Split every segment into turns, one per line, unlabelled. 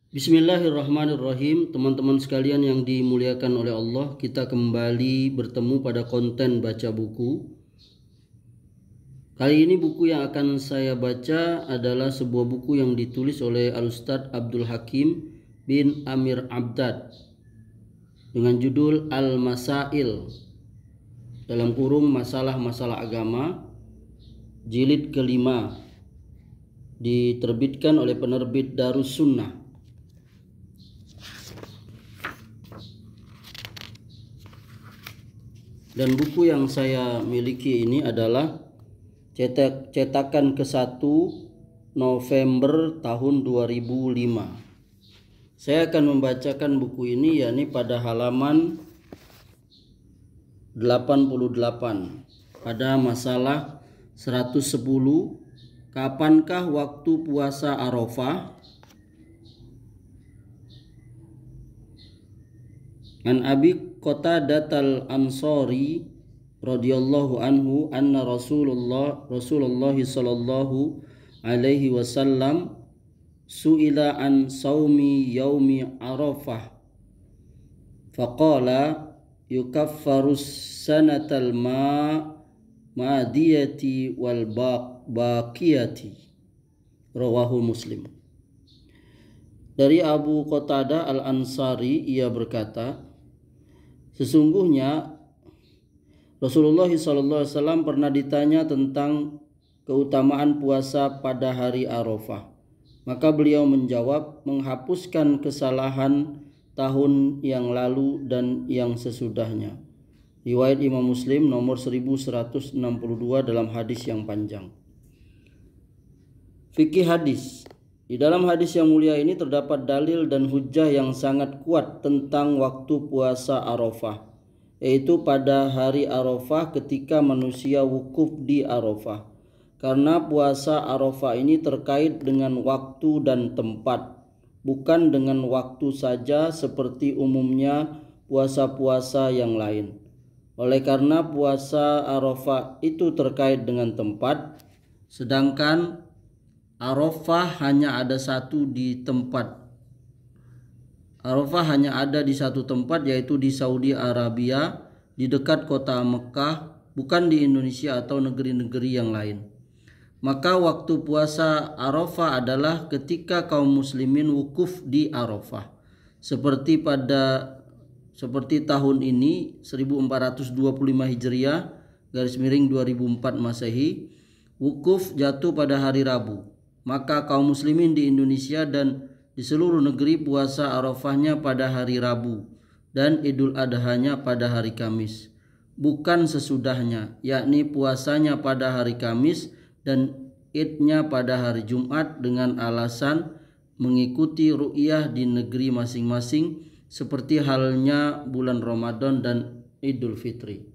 Bismillahirrahmanirrahim. Teman-teman sekalian yang dimuliakan oleh Allah, kita kembali bertemu pada konten baca buku. Kali ini buku yang akan saya baca adalah sebuah buku yang ditulis oleh Al-Ustadz Abdul Hakim bin Amir Abdad dengan judul Al-Masail dalam kurung masalah-masalah agama, jilid kelima, diterbitkan oleh penerbit Darus Sunnah. Dan buku yang saya miliki ini adalah cetakan ke-1 November tahun 2005. Saya akan membacakan buku ini yakni pada halaman 88 pada masalah 110, kapankah waktu puasa Arafah? An Abi Qatadah al-Ansari radhiyallahu anhu anna Rasulullah sallallahu alaihi wasallam su'ila an saumi yaumi Arafah faqala yukaffaru sanatal madiyati wal baqiyati, rawahu Muslim. Dari Abu Qatadah al-Ansari, ia berkata, sesungguhnya Rasulullah SAW pernah ditanya tentang keutamaan puasa pada hari Arafah. Maka beliau menjawab, menghapuskan kesalahan tahun yang lalu dan yang sesudahnya. Riwayat Imam Muslim nomor 1162 dalam hadis yang panjang. Fikih hadis. Di dalam hadis yang mulia ini terdapat dalil dan hujjah yang sangat kuat tentang waktu puasa Arafah, yaitu pada hari Arafah ketika manusia wukuf di Arafah. Karena puasa Arafah ini terkait dengan waktu dan tempat, bukan dengan waktu saja seperti umumnya puasa-puasa yang lain. Oleh karena puasa Arafah itu terkait dengan tempat, sedangkan Arafah hanya ada satu di tempat. Arafah hanya ada di satu tempat, yaitu di Saudi Arabia, di dekat kota Mekah, bukan di Indonesia atau negeri-negeri yang lain. Maka waktu puasa Arafah adalah ketika kaum muslimin wukuf di Arafah. Seperti tahun ini 1425 Hijriah _2004 Masehi, wukuf jatuh pada hari Rabu. Maka kaum muslimin di Indonesia dan di seluruh negeri puasa Arafahnya pada hari Rabu dan Idul Adhanya pada hari Kamis, bukan sesudahnya, yakni puasanya pada hari Kamis dan Idnya pada hari Jumat dengan alasan mengikuti ru'yah di negeri masing-masing seperti halnya bulan Ramadan dan Idul Fitri.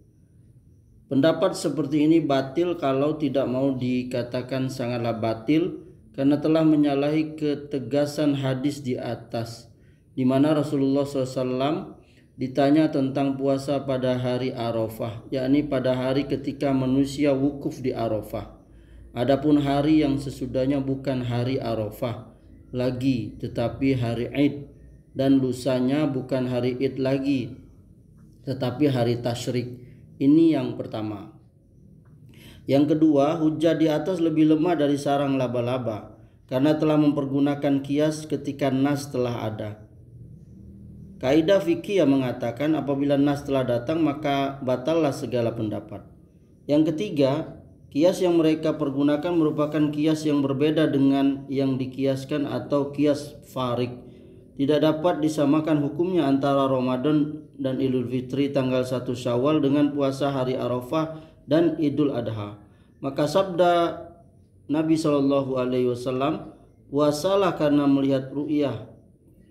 Pendapat seperti ini batil kalau tidak mau dikatakan sangatlah batil, karena telah menyalahi ketegasan hadis di atas, di mana Rasulullah SAW ditanya tentang puasa pada hari Arafah, yakni pada hari ketika manusia wukuf di Arafah. Adapun hari yang sesudahnya bukan hari Arafah lagi, tetapi hari Id, dan lusanya bukan hari Id lagi, tetapi hari Tasyrik. Ini yang pertama. Yang kedua, hujjah di atas lebih lemah dari sarang laba-laba karena telah mempergunakan kias ketika nas telah ada. Kaidah fikih yang mengatakan apabila nas telah datang maka batallah segala pendapat. Yang ketiga, kias yang mereka pergunakan merupakan kias yang berbeda dengan yang dikiaskan atau kias farik. Tidak dapat disamakan hukumnya antara Ramadan dan Idul Fitri tanggal 1 Syawal dengan puasa hari Arafah dan Idul Adha. Maka sabda Nabi SAW, puasalah karena melihat ru'yah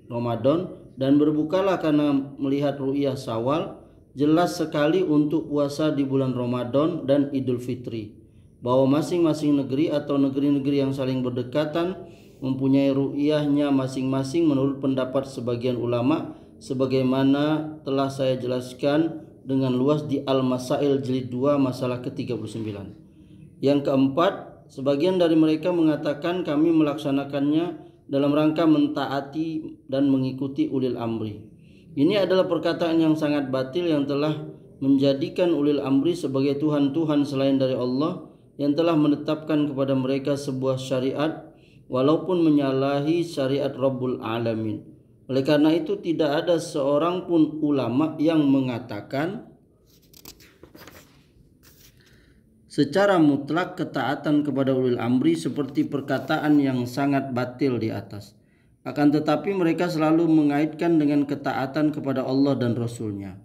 Ramadan dan berbukalah karena melihat ru'yah Syawal, jelas sekali untuk puasa di bulan Ramadan dan Idul Fitri, bahwa masing-masing negeri atau negeri-negeri yang saling berdekatan mempunyai ru'yahnya masing-masing menurut pendapat sebagian ulama, sebagaimana telah saya jelaskan dengan luas di Al-Masail jilid 2 masalah ke-39. Yang keempat, sebagian dari mereka mengatakan kami melaksanakannya dalam rangka mentaati dan mengikuti ulil amri. Ini adalah perkataan yang sangat batil yang telah menjadikan ulil amri sebagai Tuhan-Tuhan selain dari Allah, yang telah menetapkan kepada mereka sebuah syariat walaupun menyalahi syariat Rabbul Alamin. Oleh karena itu tidak ada seorang pun ulama yang mengatakan secara mutlak ketaatan kepada ulil amri seperti perkataan yang sangat batil di atas. Akan tetapi mereka selalu mengaitkan dengan ketaatan kepada Allah dan Rasul-Nya.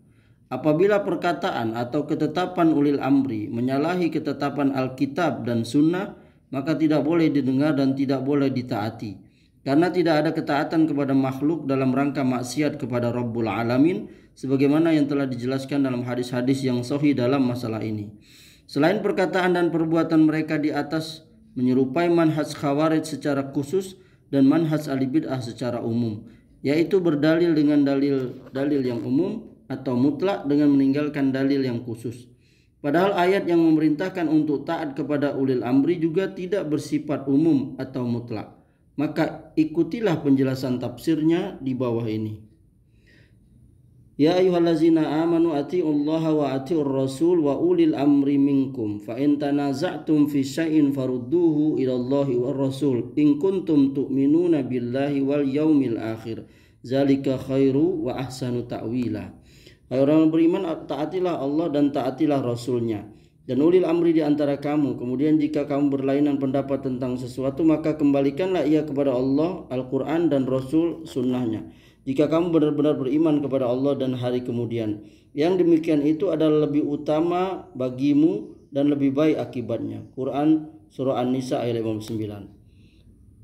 Apabila perkataan atau ketetapan ulil amri menyalahi ketetapan Alkitab dan Sunnah, maka tidak boleh didengar dan tidak boleh ditaati. Karena tidak ada ketaatan kepada makhluk dalam rangka maksiat kepada Rabbul Alamin, sebagaimana yang telah dijelaskan dalam hadis-hadis yang sahih dalam masalah ini. Selain perkataan dan perbuatan mereka di atas menyerupai manhaj Khawarij secara khusus dan manhaj ahli bid'ah secara umum, yaitu berdalil dengan dalil yang umum atau mutlak dengan meninggalkan dalil yang khusus. Padahal ayat yang memerintahkan untuk taat kepada ulil amri juga tidak bersifat umum atau mutlak. Maka ikutilah penjelasan tafsirnya di bawah ini. Ya ayyuhallazina amanu atiullaha wa atiur rasul wa ulil amri minkum fa in tanaza'tum fi syai'in farudduhu ila Allahi war rasul in kuntum tu'minuna billahi wal yaumil akhir zalika khairu wa ahsanu ta'wila. Hai orang beriman, taatilah Allah dan taatilah Rasulnya dan ulil amri di antara kamu. Kemudian jika kamu berlainan pendapat tentang sesuatu, maka kembalikanlah ia kepada Allah, Al-Quran dan Rasul sunnahnya. Jika kamu benar-benar beriman kepada Allah dan hari kemudian, yang demikian itu adalah lebih utama bagimu dan lebih baik akibatnya. Quran Surah An-Nisa ayat 59.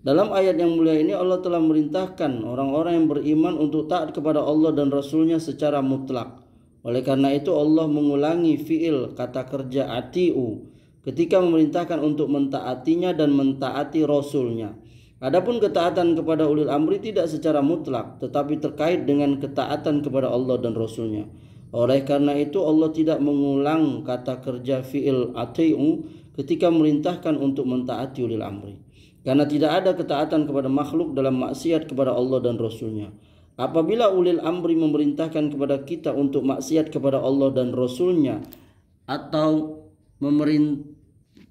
Dalam ayat yang mulia ini Allah telah merintahkan orang-orang yang beriman untuk taat kepada Allah dan Rasulnya secara mutlak. Oleh karena itu Allah mengulangi fi'il kata kerja atiu ketika memerintahkan untuk mentaatinya dan mentaati Rasulnya. Adapun ketaatan kepada ulil amri tidak secara mutlak, tetapi terkait dengan ketaatan kepada Allah dan Rasulnya. Oleh karena itu Allah tidak mengulang kata kerja fi'il atiu ketika memerintahkan untuk mentaati ulil amri. Karena tidak ada ketaatan kepada makhluk dalam maksiat kepada Allah dan Rasulnya. Apabila ulil amri memerintahkan kepada kita untuk maksiat kepada Allah dan Rasulnya, atau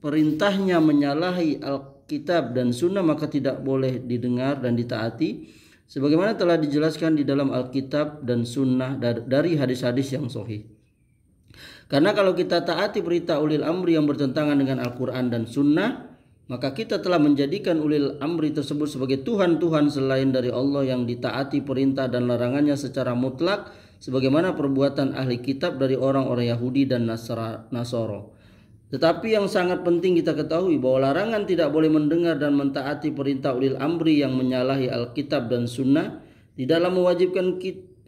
perintahnya menyalahi Alkitab dan Sunnah, maka tidak boleh didengar dan ditaati, sebagaimana telah dijelaskan di dalam Alkitab dan Sunnah dari hadis-hadis yang sahih. Karena kalau kita taati perintah ulil amri yang bertentangan dengan Al-Quran dan Sunnah, maka kita telah menjadikan ulil amri tersebut sebagai Tuhan-Tuhan selain dari Allah yang ditaati perintah dan larangannya secara mutlak, sebagaimana perbuatan ahli kitab dari orang-orang Yahudi dan Nasara. Tetapi yang sangat penting kita ketahui bahwa larangan tidak boleh mendengar dan mentaati perintah ulil amri yang menyalahi Alkitab dan Sunnah tidaklah mewajibkan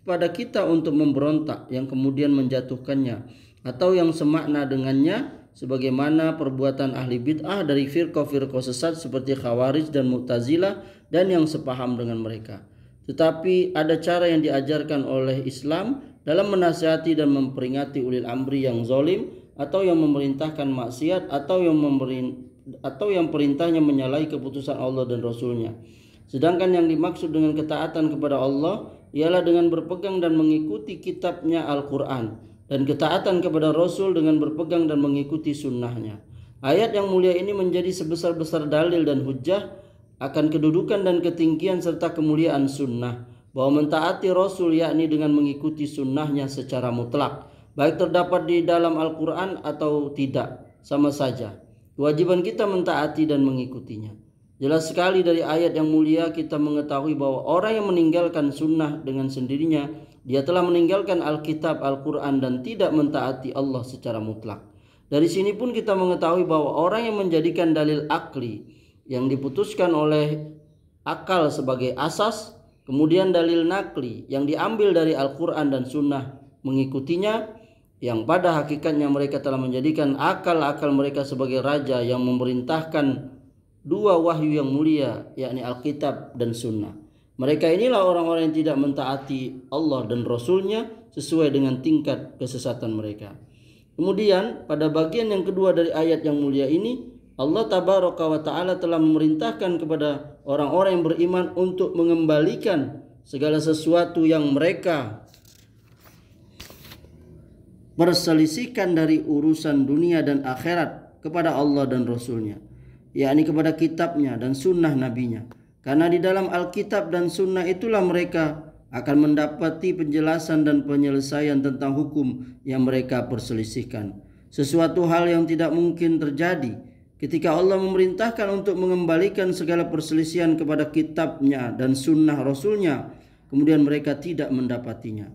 pada kita untuk memberontak yang kemudian menjatuhkannya, atau yang semakna dengannya, sebagaimana perbuatan ahli bid'ah dari firqah-firqah sesat seperti Khawarij dan Mu'tazilah dan yang sepaham dengan mereka. Tetapi ada cara yang diajarkan oleh Islam dalam menasihati dan memperingati ulil amri yang zalim, atau yang memerintahkan maksiat, atau yang perintahnya menyalahi keputusan Allah dan Rasulnya. Sedangkan yang dimaksud dengan ketaatan kepada Allah ialah dengan berpegang dan mengikuti kitabnya Al-Quran, dan ketaatan kepada Rasul dengan berpegang dan mengikuti sunnahnya. Ayat yang mulia ini menjadi sebesar-besar dalil dan hujjah akan kedudukan dan ketinggian serta kemuliaan sunnah, bahwa mentaati Rasul yakni dengan mengikuti sunnahnya secara mutlak, baik terdapat di dalam Al-Quran atau tidak, sama saja. Kewajiban kita mentaati dan mengikutinya. Jelas sekali dari ayat yang mulia kita mengetahui bahwa orang yang meninggalkan sunnah dengan sendirinya, dia telah meninggalkan Alkitab, Al-Quran dan tidak mentaati Allah secara mutlak. Dari sini pun kita mengetahui bahwa orang yang menjadikan dalil akli yang diputuskan oleh akal sebagai asas, kemudian dalil nakli yang diambil dari Al-Quran dan sunnah mengikutinya, yang pada hakikatnya mereka telah menjadikan akal-akal mereka sebagai raja yang memerintahkan dua wahyu yang mulia, yakni Alkitab dan Sunnah. Mereka inilah orang-orang yang tidak mentaati Allah dan Rasulnya sesuai dengan tingkat kesesatan mereka. Kemudian pada bagian yang kedua dari ayat yang mulia ini, Allah tabaraka wa ta'ala telah memerintahkan kepada orang-orang yang beriman untuk mengembalikan segala sesuatu yang mereka perselisihkan dari urusan dunia dan akhirat kepada Allah dan Rasulnya, yakni kepada kitabnya dan sunnah nabinya. Karena di dalam Alkitab dan sunnah itulah mereka akan mendapati penjelasan dan penyelesaian tentang hukum yang mereka perselisihkan. Sesuatu hal yang tidak mungkin terjadi ketika Allah memerintahkan untuk mengembalikan segala perselisihan kepada kitabnya dan sunnah Rasulnya, kemudian mereka tidak mendapatinya.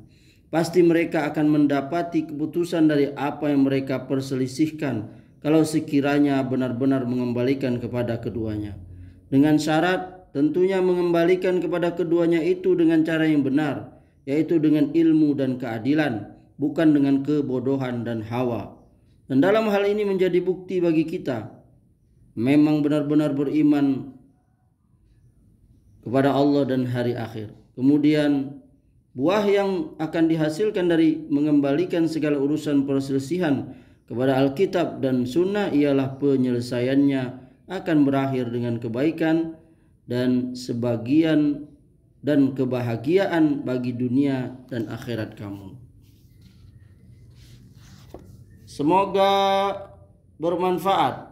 Pasti mereka akan mendapati keputusan dari apa yang mereka perselisihkan kalau sekiranya benar-benar mengembalikan kepada keduanya. Dengan syarat tentunya mengembalikan kepada keduanya itu dengan cara yang benar, yaitu dengan ilmu dan keadilan, bukan dengan kebodohan dan hawa. Dan dalam hal ini menjadi bukti bagi kita memang benar-benar beriman kepada Allah dan hari akhir. Kemudian buah yang akan dihasilkan dari mengembalikan segala urusan perselisihan kepada Alkitab dan Sunnah ialah penyelesaiannya akan berakhir dengan kebaikan dan sebagian dan kebahagiaan bagi dunia dan akhirat kamu. Semoga bermanfaat.